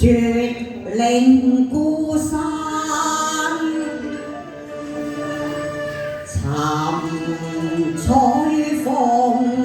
絕嶺孤山尋彩鳳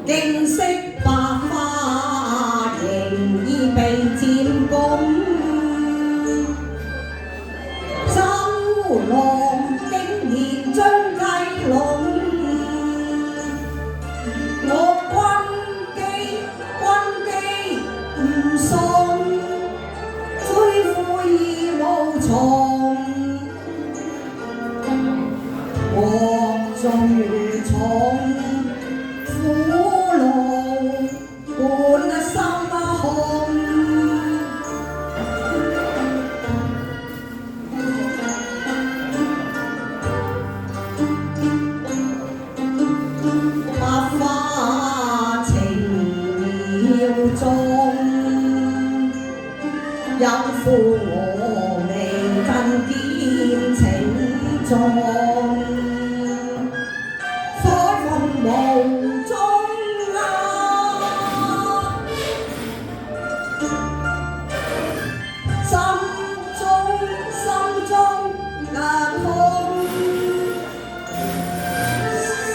景色百花仍已被佔據，周郎竟然將計攏，我軍機唔送，追悔已無從，獲罪重。有負我命更見情重，彩鳳無蹤心中難控，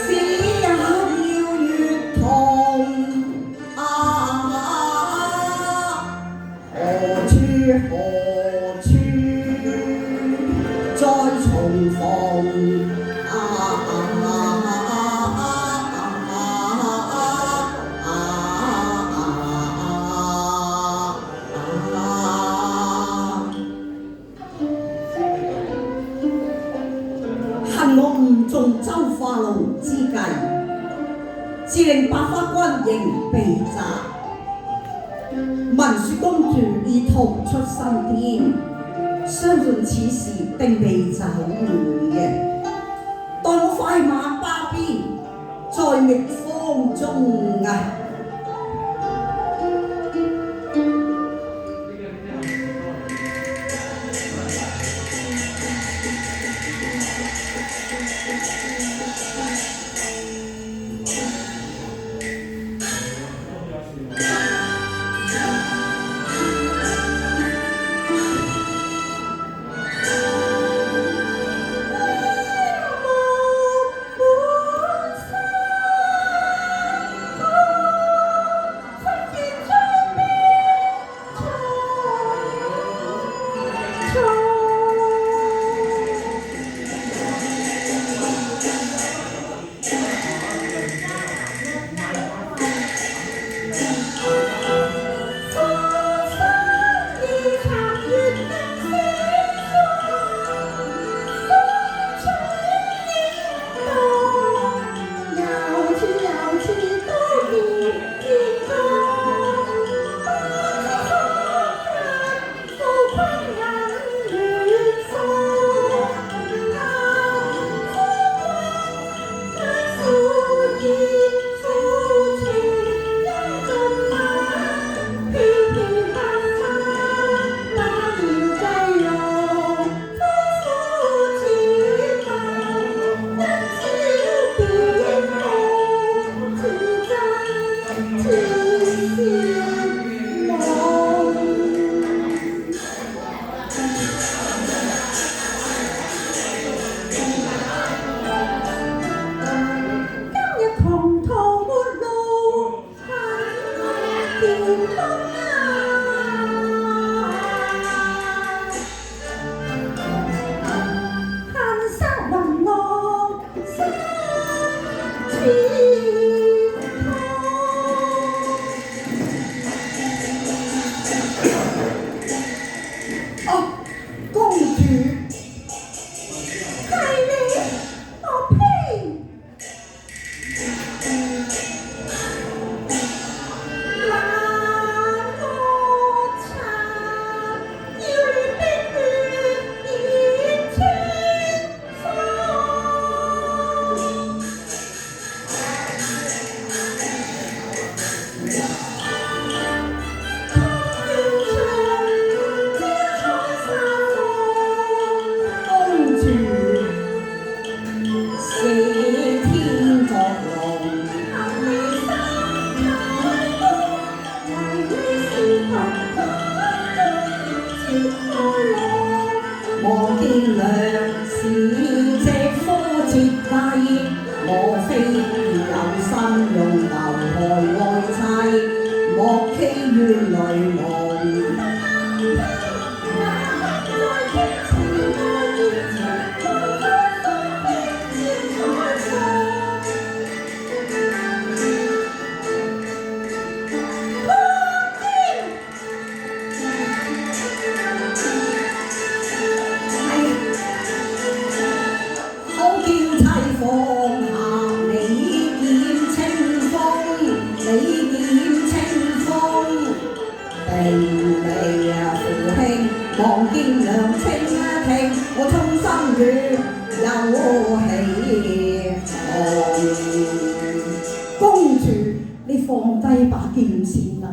死也要月同何處再重逢？恨我誤中周化龍之計，致令百花軍仍被襲。聞說公主已逃出生天，相信此事定未走遠嘅。待我快馬加鞭，在覓方中月有喜紅。公主，你放低把劍先啦。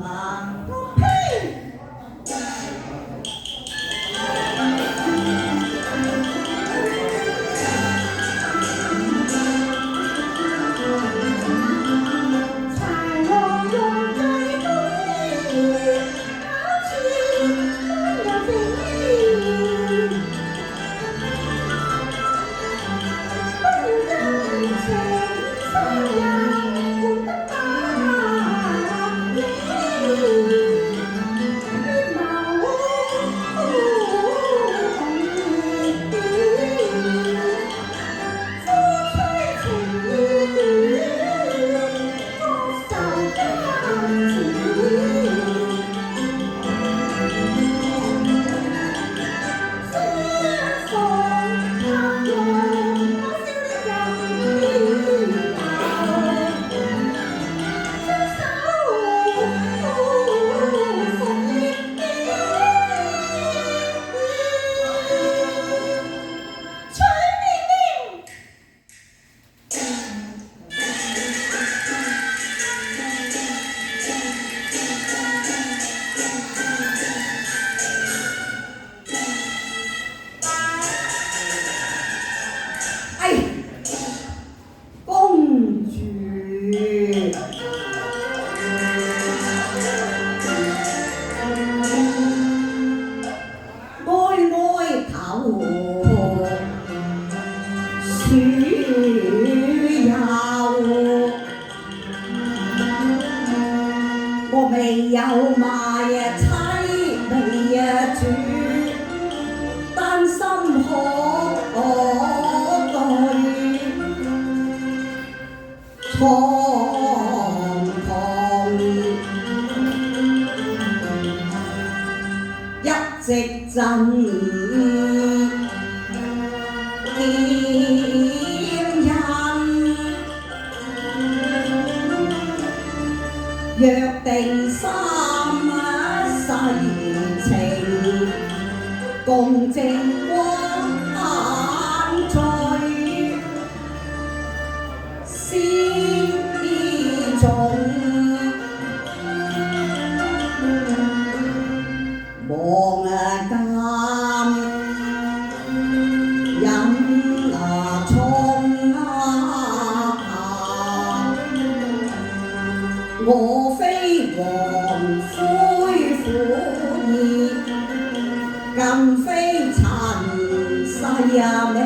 我未有賣妻未主，單心可對蒼穹，一直真約定三世情，共正光醉，思重望間引衝我非黃灰苦意，更非塵世美，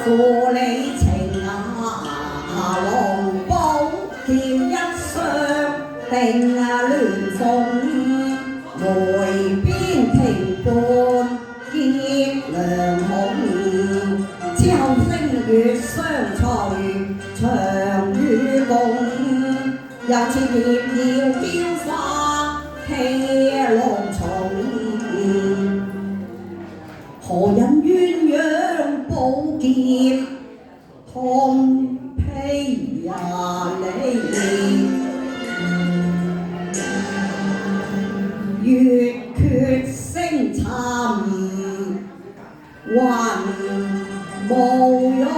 負你情龍寶劍一雙定鸞鳳，梅邊庭伴結良孔，之後星月相隨長與共，又似葉要嬌花戲龍蟲，何人鴛鴦寶劍痛披你，月缺星沉雲無用。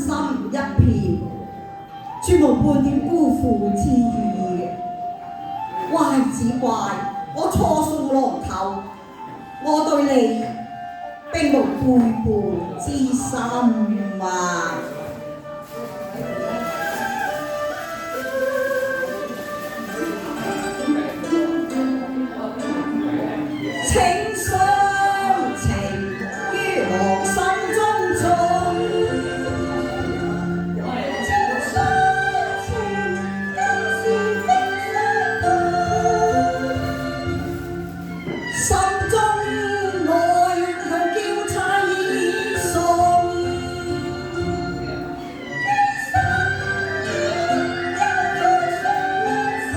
心一片，絕無半點辜負之意。怪只怪我錯送龍頭，我對你並無背叛之心啊！情相情於我心中種，情相情更是冰霜凍，心中愛向嬌妻送，其實也有相信。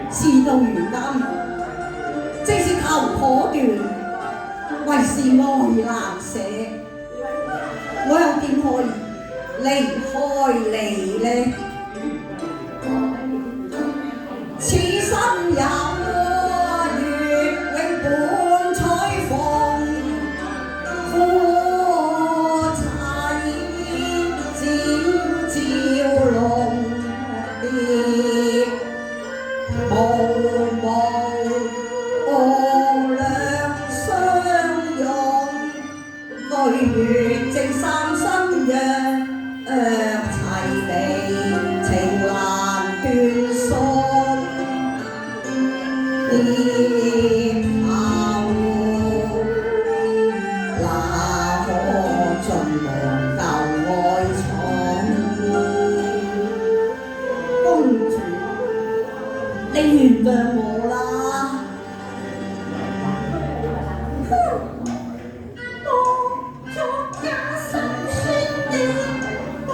事到如今，正是頭可斷，為是愛難捨，我又點可以離開你呢？此生有月永伴彩鳳，夫妻剪照龍蝶。無量相擁，對月正三生約齊地，情難斷送。蝶後哪可盡忘舊愛寵？公主，你原諒我啦！我作假心酸的我，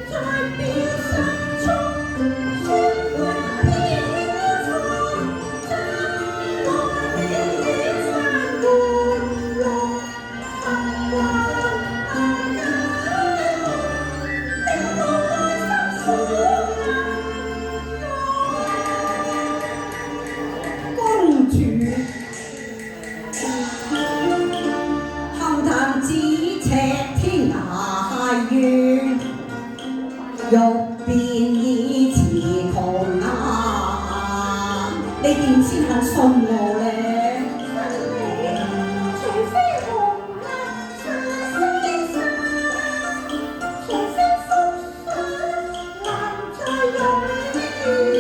在表心中說話偏錯，怎麼你翻過來幸運令我內心公主，杏壇咫尺天涯遠，欲辨已詞窮啊！你點先肯信我呢？除非紅顏茶色的沙，除非風霜難再容易。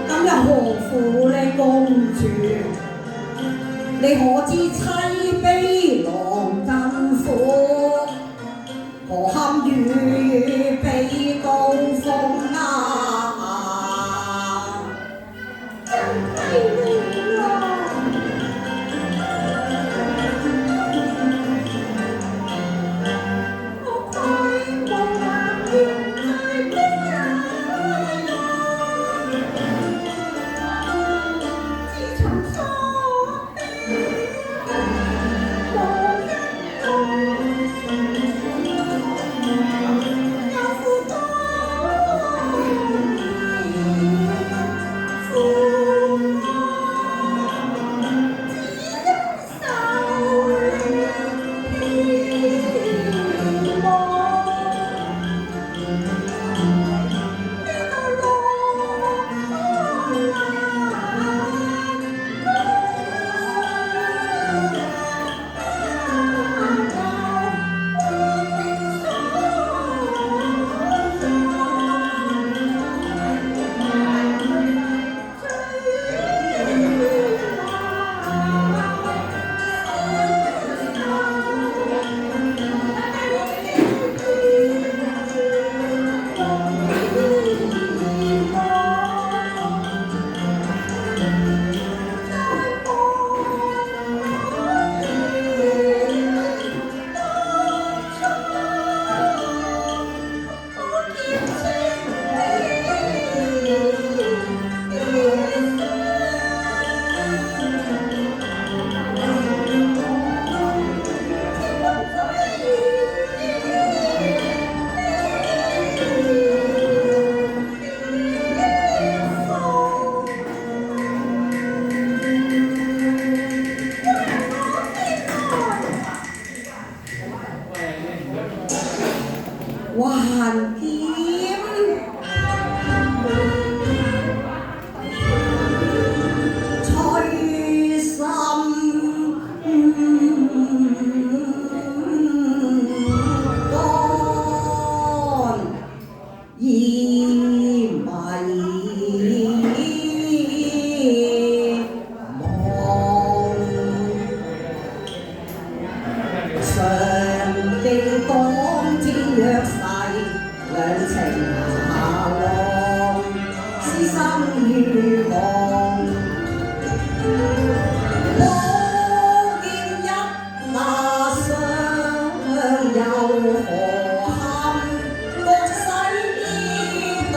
咁又何苦呢，公主？你可知妻悲郎更苦，何堪與被刀鋒啊！真係亂咯！我愧無顏面再悲哀，自尋所悲。望。我見一那雙又何堪各世當。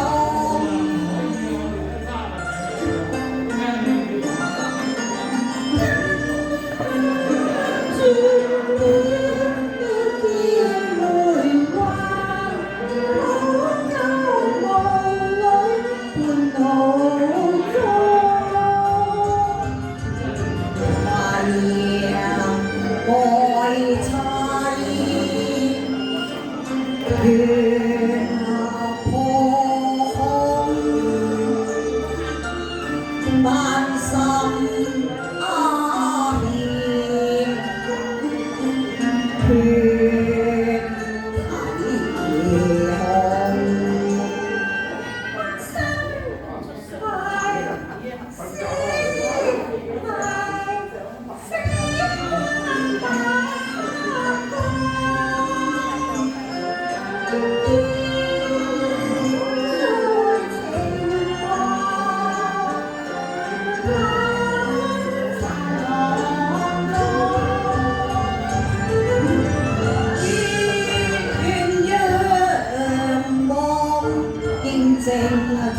正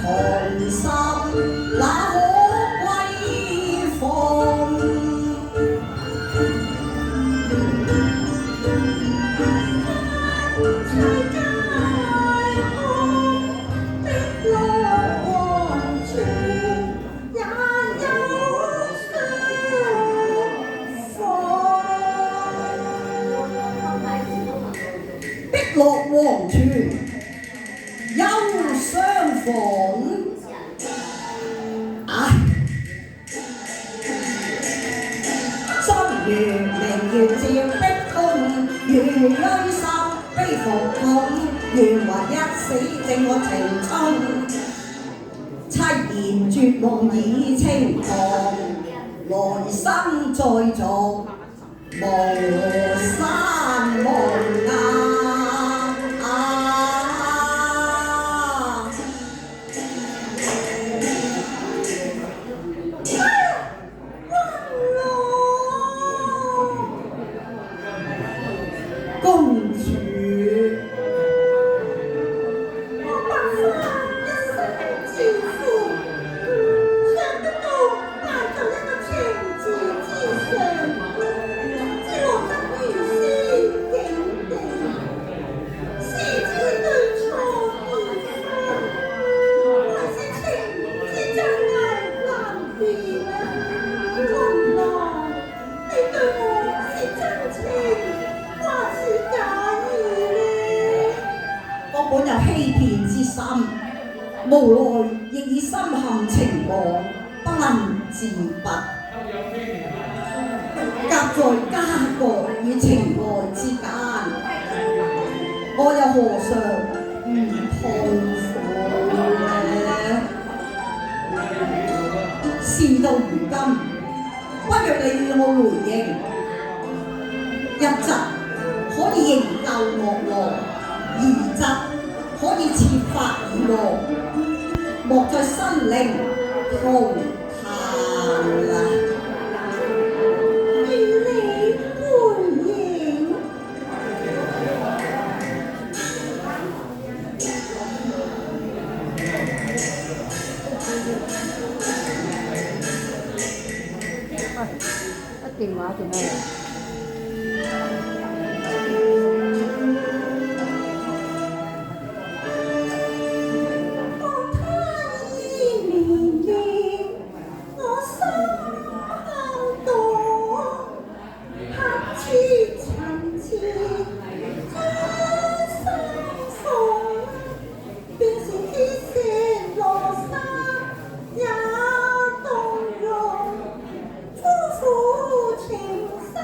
同心那可歸放，才街空的樂黃泉也有相逢。碧落黃泉又相逢，心如明月照碧空，如憂心悲復痛，願還一死正我情衷。凄然絕望已清塘，來生再續無山無崖。公主，我白髮一生自負，想不到捱在一個情字之上，知落得如斯境地，是知對錯已分，還是情之真偽難辨啊！原來你對我是真情。我本有欺騙之心，無奈亦已深陷情網，不能自拔。夾在家國與情愛之間，我又何嘗唔痛苦呢？事到如今，不若你與我回應，一則可以營救惡羅，二則可以設法以和，莫再生靈塗炭啦。與你回應，電話做咩？夫婦情深。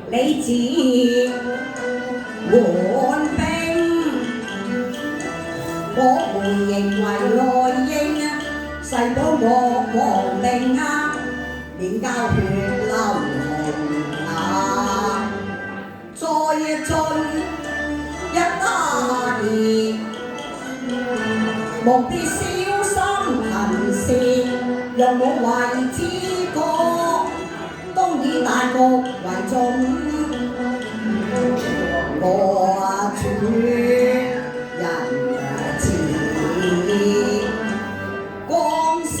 理智換兵，我會認為內應誓到我亡命連交血流紅再進一打二，務必小心行事，讓我為之過，當以大局為重。我主人慈，光師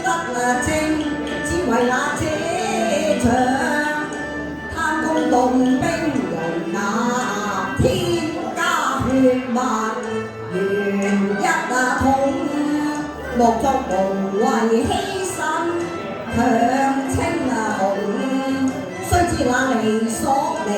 得正，只為那這場貪功動兵用天加血脈，原一統，莫作無謂犧牲，強稱雄，須知那理所明